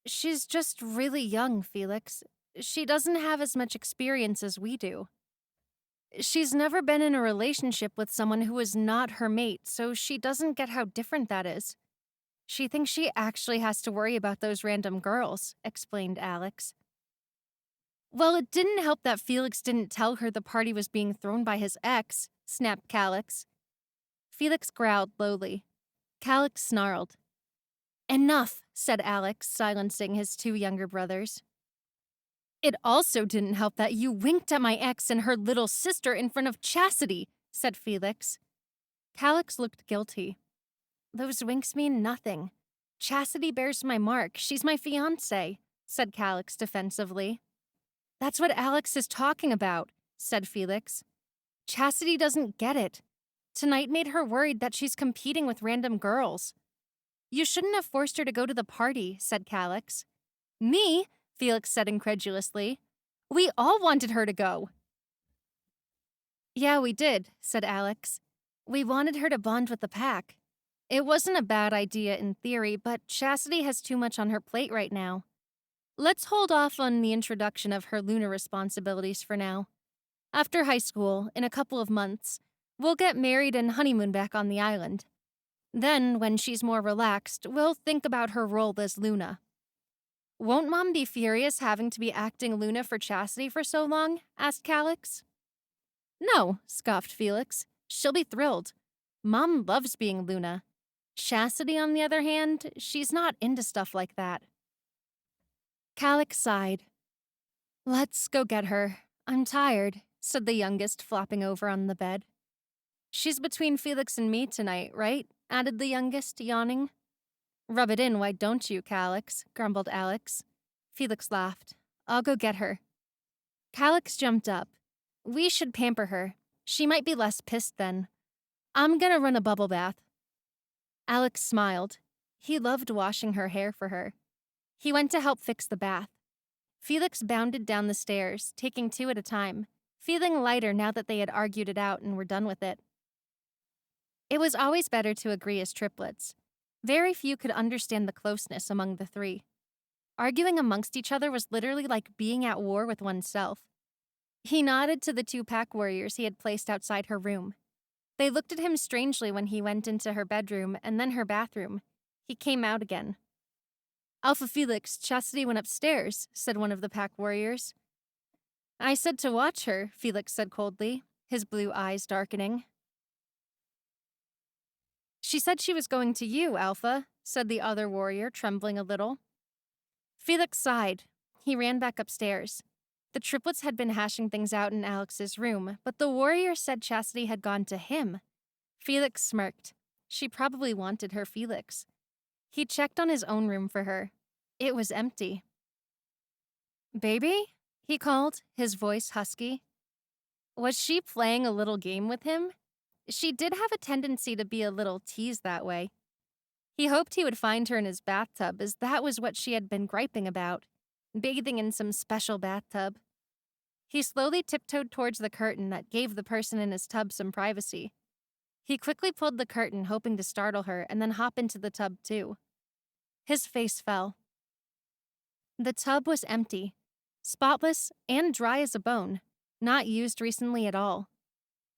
She's just really young, Felix. She doesn't have as much experience as we do. She's never been in a relationship with someone who is not her mate, so she doesn't get how different that is. She thinks she actually has to worry about those random girls, explained Alex. Well, it didn't help that Felix didn't tell her the party was being thrown by his ex, snapped Calix. Felix growled lowly. Calix snarled. Enough, said Alex, silencing his two younger brothers. It also didn't help that you winked at my ex and her little sister in front of Chastity, said Felix. Calix looked guilty. Those winks mean nothing. Chastity bears my mark. She's my fiancé, said Calix defensively. That's what Alex is talking about, said Felix. Chastity doesn't get it. Tonight made her worried that she's competing with random girls. You shouldn't have forced her to go to the party, said Calix. Me? Felix said incredulously. We all wanted her to go. Yeah, we did, said Alex. We wanted her to bond with the pack. It wasn't a bad idea in theory, but Chastity has too much on her plate right now. Let's hold off on the introduction of her lunar responsibilities for now. After high school, in a couple of months, we'll get married and honeymoon back on the island. Then, when she's more relaxed, we'll think about her role as Luna. Won't Mom be furious having to be acting Luna for Chastity for so long? Asked Calix. No, scoffed Felix. She'll be thrilled. Mom loves being Luna. Chastity, on the other hand, she's not into stuff like that. Calix sighed. Let's go get her. I'm tired, said the youngest, flopping over on the bed. She's between Felix and me tonight, right? Added the youngest, yawning. Rub it in, why don't you, Calix? Grumbled Alex. Felix laughed. I'll go get her. Calix jumped up. We should pamper her. She might be less pissed then. I'm gonna run a bubble bath. Alex smiled. He loved washing her hair for her. He went to help fix the bath. Felix bounded down the stairs, taking two at a time, feeling lighter now that they had argued it out and were done with it. It was always better to agree as triplets. Very few could understand the closeness among the three. Arguing amongst each other was literally like being at war with oneself. He nodded to the two pack warriors he had placed outside her room. They looked at him strangely when he went into her bedroom and then her bathroom. He came out again. Alpha Felix, Chastity went upstairs, said one of the pack warriors. I said to watch her, Felix said coldly, his blue eyes darkening. She said she was going to you, Alpha, said the other warrior, trembling a little. Felix sighed. He ran back upstairs. The triplets had been hashing things out in Alex's room, but the warrior said Chastity had gone to him. Felix smirked. She probably wanted her Felix. He checked on his own room for her. It was empty. Baby? He called, his voice husky. Was she playing a little game with him? She did have a tendency to be a little teased that way. He hoped he would find her in his bathtub, as that was what she had been griping about, bathing in some special bathtub. He slowly tiptoed towards the curtain that gave the person in his tub some privacy. He quickly pulled the curtain, hoping to startle her, and then hop into the tub too. His face fell. The tub was empty, spotless and dry as a bone, not used recently at all.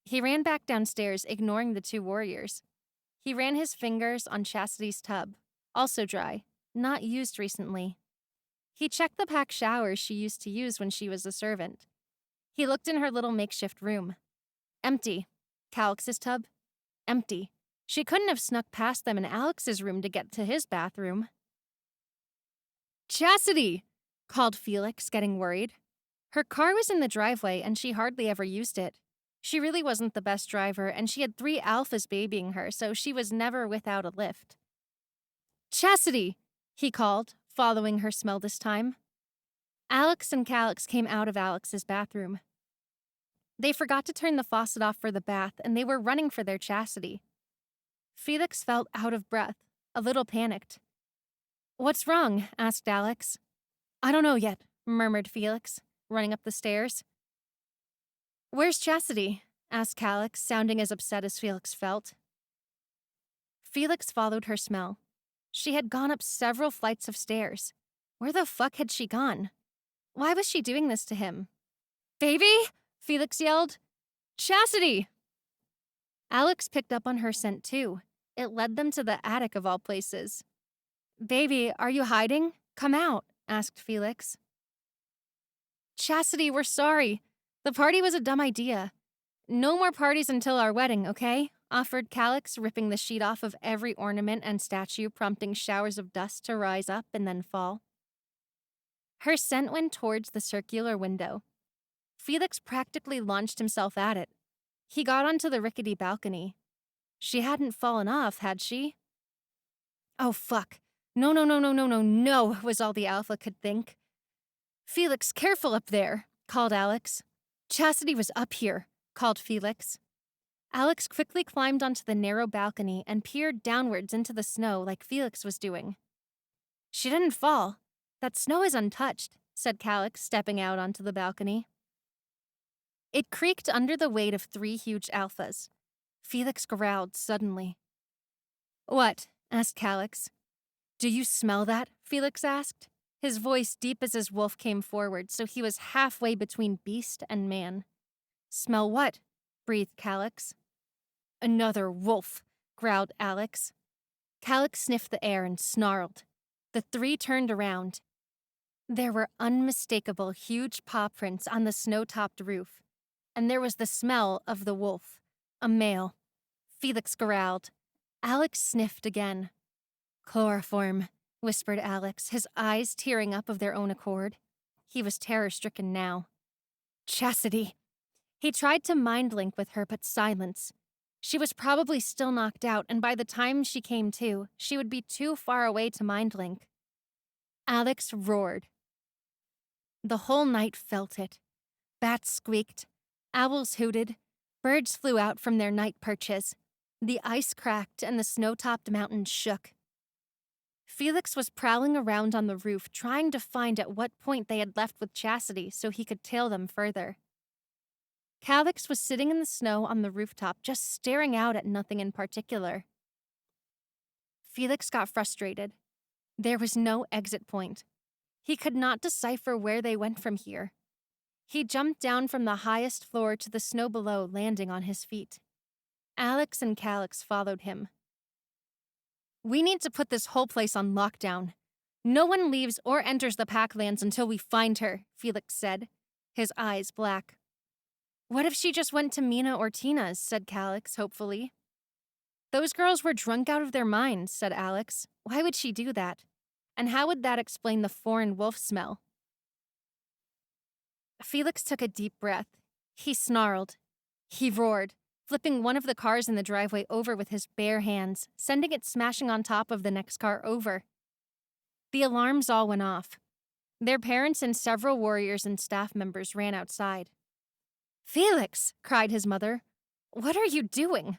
He ran back downstairs, ignoring the two warriors. He ran his fingers on Chastity's tub, also dry, not used recently. He checked the pack showers she used to use when she was a servant. He looked in her little makeshift room. Empty. Calix's tub? Empty. She couldn't have snuck past them in Alex's room to get to his bathroom. Chastity! Called Felix, getting worried. Her car was in the driveway and she hardly ever used it. She really wasn't the best driver, and she had 3 alphas babying her, so she was never without a lift. Chastity! He called, following her smell this time. Alex and Calix came out of Alex's bathroom. They forgot to turn the faucet off for the bath, and they were running for their Chastity. Felix felt out of breath, a little panicked. What's wrong? Asked Alex. I don't know yet, murmured Felix, running up the stairs. Where's Chastity? Asked Calix, sounding as upset as Felix felt. Felix followed her smell. She had gone up several flights of stairs. Where the fuck had she gone? Why was she doing this to him? Baby? Felix yelled. Chastity! Alex picked up on her scent too. It led them to the attic of all places. Baby, are you hiding? Come out, asked Felix. Chastity, we're sorry. The party was a dumb idea. No more parties until our wedding, okay? Offered Calix, ripping the sheet off of every ornament and statue, prompting showers of dust to rise up and then fall. Her scent went towards the circular window. Felix practically launched himself at it. He got onto the rickety balcony. She hadn't fallen off, had she? Oh, fuck. No, was all the Alpha could think. Felix, careful up there, called Alex. Chastity was up here, called Felix. Alex quickly climbed onto the narrow balcony and peered downwards into the snow like Felix was doing. She didn't fall. That snow is untouched, said Calix, stepping out onto the balcony. It creaked under the weight of 3 huge alphas. Felix growled suddenly. What? Asked Calix. Do you smell that? Felix asked. His voice deep as his wolf came forward, so he was halfway between beast and man. Smell what? Breathed Calix. Another wolf, growled Alex. Calix sniffed the air and snarled. The 3 turned around. There were unmistakable huge paw prints on the snow-topped roof, and there was the smell of the wolf, a male. Felix growled. Alex sniffed again. Chloroform, whispered Alex, his eyes tearing up of their own accord. He was terror-stricken now. Chastity. He tried to mind-link with her, but silence. She was probably still knocked out, and by the time she came to, she would be too far away to mind-link. Alex roared. The whole night felt it. Bats squeaked. Owls hooted. Birds flew out from their night perches. The ice cracked and the snow-topped mountains shook. Felix was prowling around on the roof, trying to find at what point they had left with Chastity so he could tail them further. Calix was sitting in the snow on the rooftop, just staring out at nothing in particular. Felix got frustrated. There was no exit point. He could not decipher where they went from here. He jumped down from the highest floor to the snow below, landing on his feet. Alex and Calix followed him. We need to put this whole place on lockdown. No one leaves or enters the Packlands until we find her, Felix said, his eyes black. What if she just went to Mina or Tina's, said Calix, hopefully. Those girls were drunk out of their minds, said Alex. Why would she do that? And how would that explain the foreign wolf smell? Felix took a deep breath. He snarled. He roared, flipping one of the cars in the driveway over with his bare hands, sending it smashing on top of the next car over. The alarms all went off. Their parents and several warriors and staff members ran outside. Felix, cried his mother. What are you doing?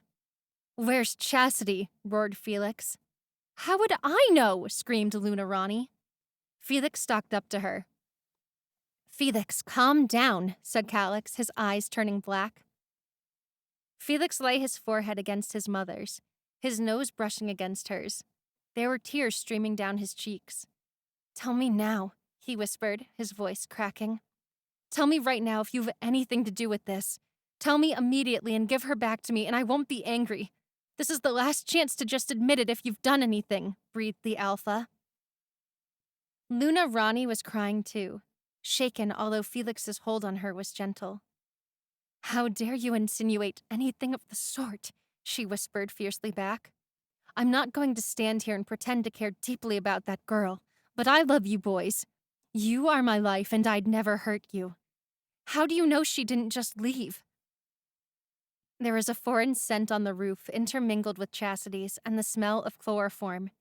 Where's Chastity? Roared Felix. How would I know? Screamed Luna Ronnie. Felix stalked up to her. Felix, calm down, said Calix, his eyes turning black. Felix lay his forehead against his mother's, his nose brushing against hers. There were tears streaming down his cheeks. Tell me now, he whispered, his voice cracking. Tell me right now if you've anything to do with this. Tell me immediately and give her back to me, and I won't be angry. This is the last chance to just admit it if you've done anything, breathed the Alpha. Luna Ronnie was crying too, shaken although Felix's hold on her was gentle. How dare you insinuate anything of the sort, she whispered fiercely back. I'm not going to stand here and pretend to care deeply about that girl, but I love you boys. You are my life and I'd never hurt you. How do you know she didn't just leave? There was a foreign scent on the roof intermingled with Chastity's and the smell of chloroform.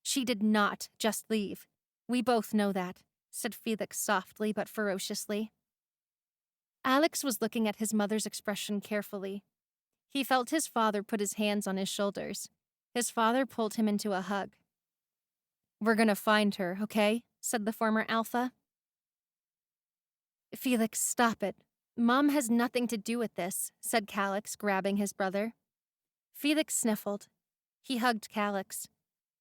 She did not just leave. We both know that, said Felix softly but ferociously. Alex was looking at his mother's expression carefully. He felt his father put his hands on his shoulders. His father pulled him into a hug. We're gonna find her, okay? Said the former Alpha. Felix, stop it. Mom has nothing to do with this, said Calix, grabbing his brother. Felix sniffled. He hugged Calix.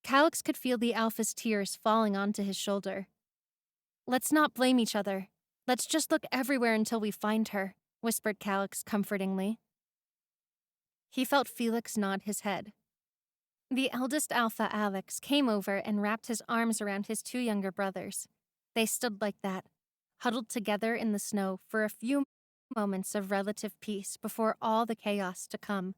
Calix could feel the Alpha's tears falling onto his shoulder. Let's not blame each other. Let's just look everywhere until we find her, whispered Calix comfortingly. He felt Felix nod his head. The eldest alpha, Alex, came over and wrapped his arms around his two younger brothers. They stood like that, huddled together in the snow for a few moments of relative peace before all the chaos to come.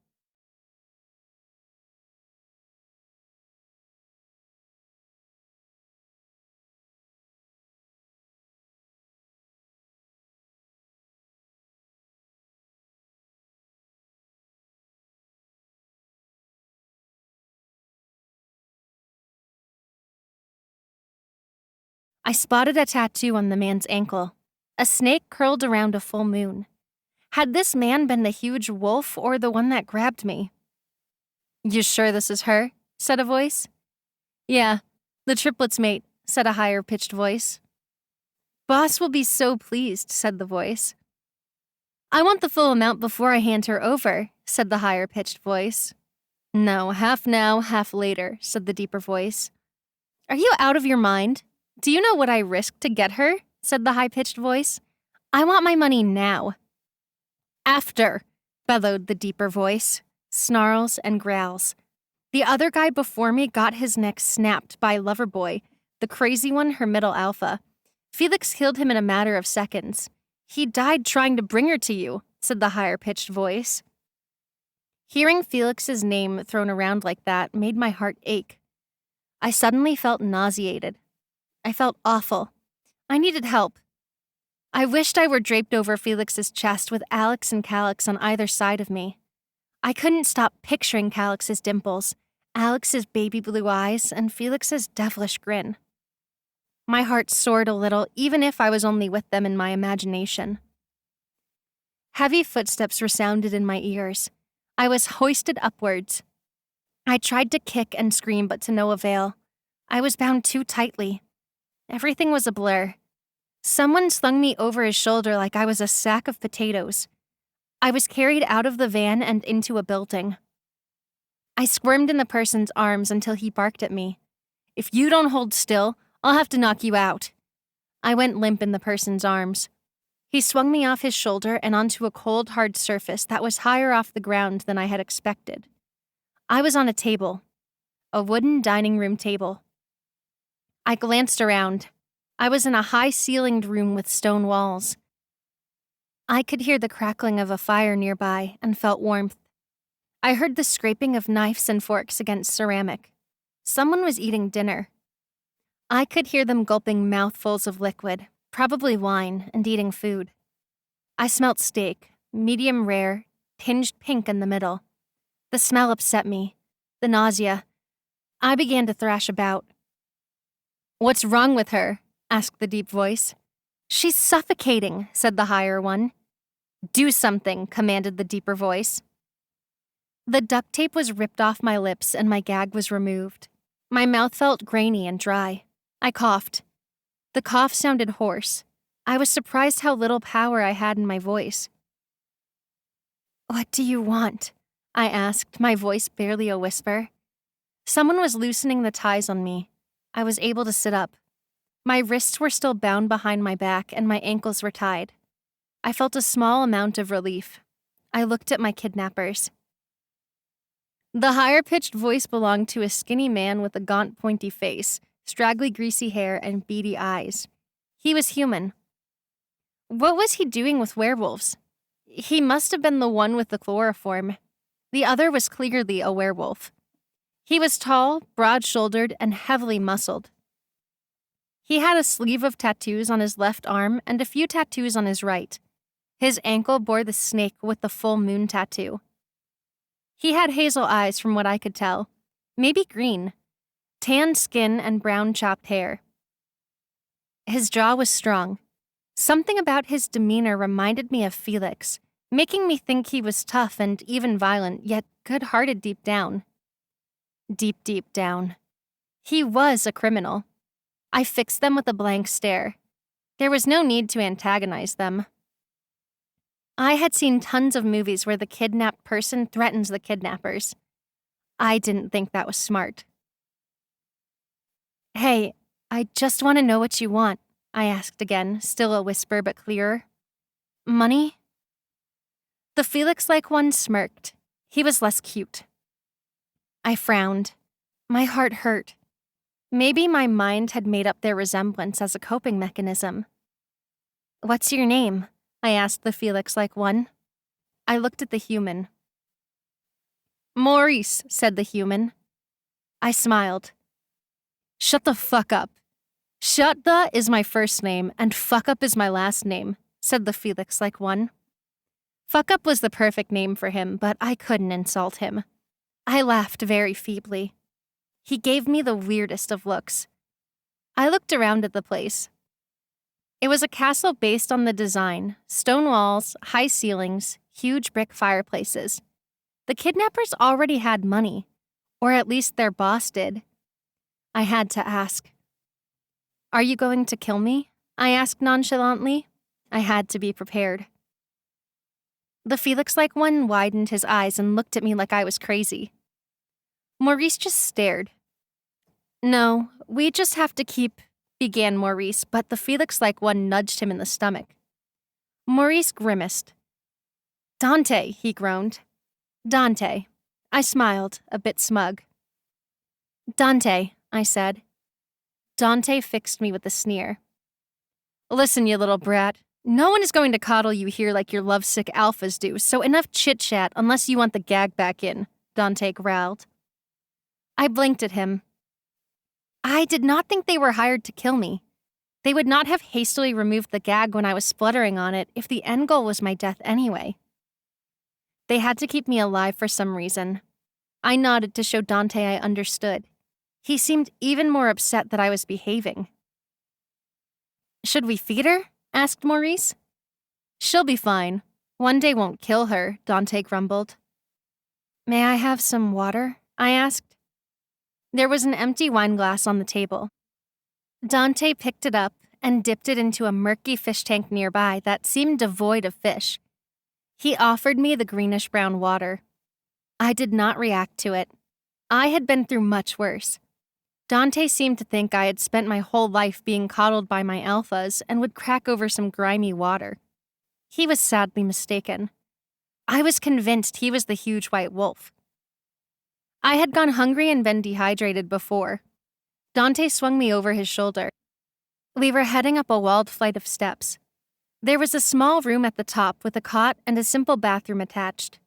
I spotted a tattoo on the man's ankle, a snake curled around a full moon. Had this man been the huge wolf or the one that grabbed me? You sure this is her? Said a voice. Yeah, the triplets mate, said a higher-pitched voice. Boss will be so pleased, said the voice. I want the full amount before I hand her over, said the higher-pitched voice. No, half now, half later, said the deeper voice. Are you out of your mind? Do you know what I risked to get her? Said the high-pitched voice. I want my money now. After, bellowed the deeper voice, snarls and growls. The other guy before me got his neck snapped by Loverboy, the crazy one, her middle alpha. Felix killed him in a matter of seconds. He died trying to bring her to you, said the higher-pitched voice. Hearing Felix's name thrown around like that made my heart ache. I suddenly felt nauseated. I felt awful. I needed help. I wished I were draped over Felix's chest with Alex and Calix on either side of me. I couldn't stop picturing Calix's dimples, Alex's baby blue eyes, and Felix's devilish grin. My heart soared a little, even if I was only with them in my imagination. Heavy footsteps resounded in my ears. I was hoisted upwards. I tried to kick and scream, but to no avail. I was bound too tightly. Everything was a blur. Someone slung me over his shoulder like I was a sack of potatoes. I was carried out of the van and into a building. I squirmed in the person's arms until he barked at me. If you don't hold still, I'll have to knock you out. I went limp in the person's arms. He swung me off his shoulder and onto a cold, hard surface that was higher off the ground than I had expected. I was on a table, a wooden dining room table. I glanced around. I was in a high-ceilinged room with stone walls. I could hear the crackling of a fire nearby and felt warmth. I heard the scraping of knives and forks against ceramic. Someone was eating dinner. I could hear them gulping mouthfuls of liquid, probably wine, and eating food. I smelt steak, medium rare, tinged pink in the middle. The smell upset me. The nausea. I began to thrash about. What's wrong with her? Asked the deep voice. She's suffocating, said the higher one. Do something, commanded the deeper voice. The duct tape was ripped off my lips and my gag was removed. My mouth felt grainy and dry. I coughed. The cough sounded hoarse. I was surprised how little power I had in my voice. What do you want? I asked, my voice barely a whisper. Someone was loosening the ties on me. I was able to sit up. My wrists were still bound behind my back and my ankles were tied. I felt a small amount of relief. I looked at my kidnappers. The higher-pitched voice belonged to a skinny man with a gaunt, pointy face, straggly, greasy hair, and beady eyes. He was human. What was he doing with werewolves? He must have been the one with the chloroform. The other was clearly a werewolf. He was tall, broad-shouldered, and heavily muscled. He had a sleeve of tattoos on his left arm and a few tattoos on his right. His ankle bore the snake with the full moon tattoo. He had hazel eyes from what I could tell, maybe green, tanned skin and brown chopped hair. His jaw was strong. Something about his demeanor reminded me of Felix, making me think he was tough and even violent, yet good-hearted deep down. Deep, deep down. He was a criminal. I fixed them with a blank stare. There was no need to antagonize them. I had seen tons of movies where the kidnapped person threatens the kidnappers. I didn't think that was smart. Hey, I just want to know what you want, I asked again, still a whisper but clearer. Money? The Felix-like one smirked. He was less cute. I frowned. My heart hurt. Maybe my mind had made up their resemblance as a coping mechanism. What's your name? I asked the Felix-like one. I looked at the human. Maurice, said the human. I smiled. Shut the fuck up. Shut the is my first name, and fuck up is my last name, said the Felix-like one. Fuck up was the perfect name for him, but I couldn't insult him. I laughed very feebly. He gave me the weirdest of looks. I looked around at the place. It was a castle based on the design, stone walls, high ceilings, huge brick fireplaces. The kidnappers already had money, or at least their boss did. I had to ask. Are you going to kill me? I asked nonchalantly. I had to be prepared. The Felix-like one widened his eyes and looked at me like I was crazy. Maurice just stared. No, we just have to keep, began Maurice, but the Felix-like one nudged him in the stomach. Maurice grimaced. Dante, he groaned. Dante. I smiled, a bit smug. Dante, I said. Dante fixed me with a sneer. Listen, you little brat. No one is going to coddle you here like your lovesick alphas do, so enough chit-chat unless you want the gag back in, Dante growled. I blinked at him. I did not think they were hired to kill me. They would not have hastily removed the gag when I was spluttering on it if the end goal was my death anyway. They had to keep me alive for some reason. I nodded to show Dante I understood. He seemed even more upset that I was behaving. Should we feed her? Asked Maurice. She'll be fine. One day won't kill her, Dante grumbled. May I have some water? I asked. There was an empty wine glass on the table. Dante picked it up and dipped it into a murky fish tank nearby that seemed devoid of fish. He offered me the greenish-brown water. I did not react to it. I had been through much worse. Dante seemed to think I had spent my whole life being coddled by my alphas and would crack over some grimy water. He was sadly mistaken. I was convinced he was the huge white wolf. I had gone hungry and been dehydrated before. Dante swung me over his shoulder. We were heading up a walled flight of steps. There was a small room at the top with a cot and a simple bathroom attached.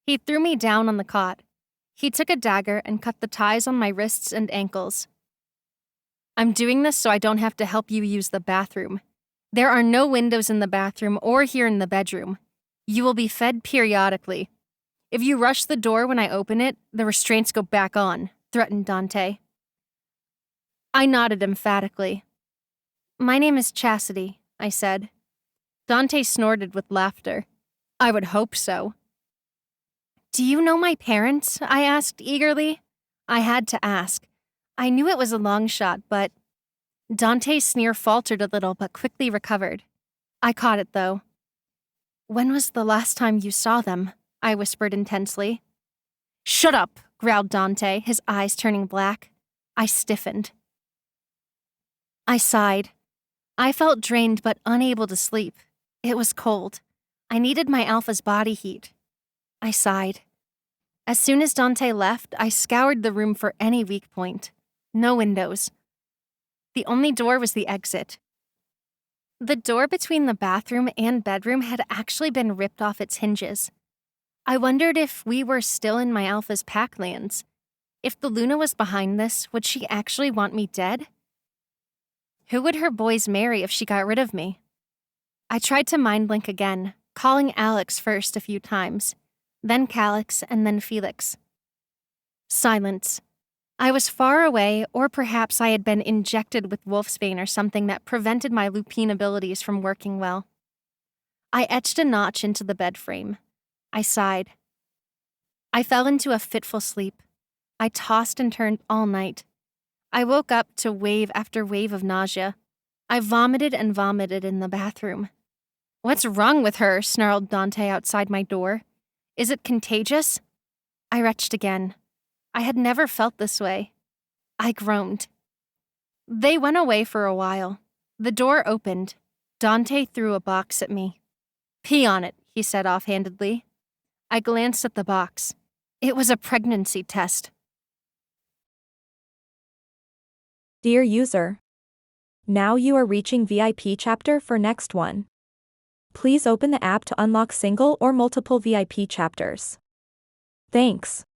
He threw me down on the cot. He took a dagger and cut the ties on my wrists and ankles. I'm doing this so I don't have to help you use the bathroom. There are no windows in the bathroom or here in the bedroom. You will be fed periodically. If you rush the door when I open it, the restraints go back on, threatened Dante. I nodded emphatically. My name is Chastity, I said. Dante snorted with laughter. I would hope so. Do you know my parents? I asked eagerly. I had to ask. I knew it was a long shot, but... Dante's sneer faltered a little but quickly recovered. I caught it, though. When was the last time you saw them? I whispered intensely. Shut up, growled Dante, his eyes turning black. I stiffened. I sighed. I felt drained but unable to sleep. It was cold. I needed my alpha's body heat. I sighed. As soon as Dante left, I scoured the room for any weak point. No windows. The only door was the exit. The door between the bathroom and bedroom had actually been ripped off its hinges. I wondered if we were still in my alpha's packlands. If the Luna was behind this, would she actually want me dead? Who would her boys marry if she got rid of me? I tried to mind blink again, calling Alex first a few times, then Calix, and then Felix. Silence. I was far away, or perhaps I had been injected with wolfsbane or something that prevented my lupine abilities from working well. I etched a notch into the bed frame. I sighed. I fell into a fitful sleep. I tossed and turned all night. I woke up to wave after wave of nausea. I vomited and vomited in the bathroom. What's wrong with her? Snarled Dante outside my door. Is it contagious? I retched again. I had never felt this way. I groaned. They went away for a while. The door opened. Dante threw a box at me. "Pee on it," he said offhandedly. I glanced at the box. It was a pregnancy test. Dear user, now you are reaching VIP chapter for next one. Please open the app to unlock single or multiple VIP chapters. Thanks.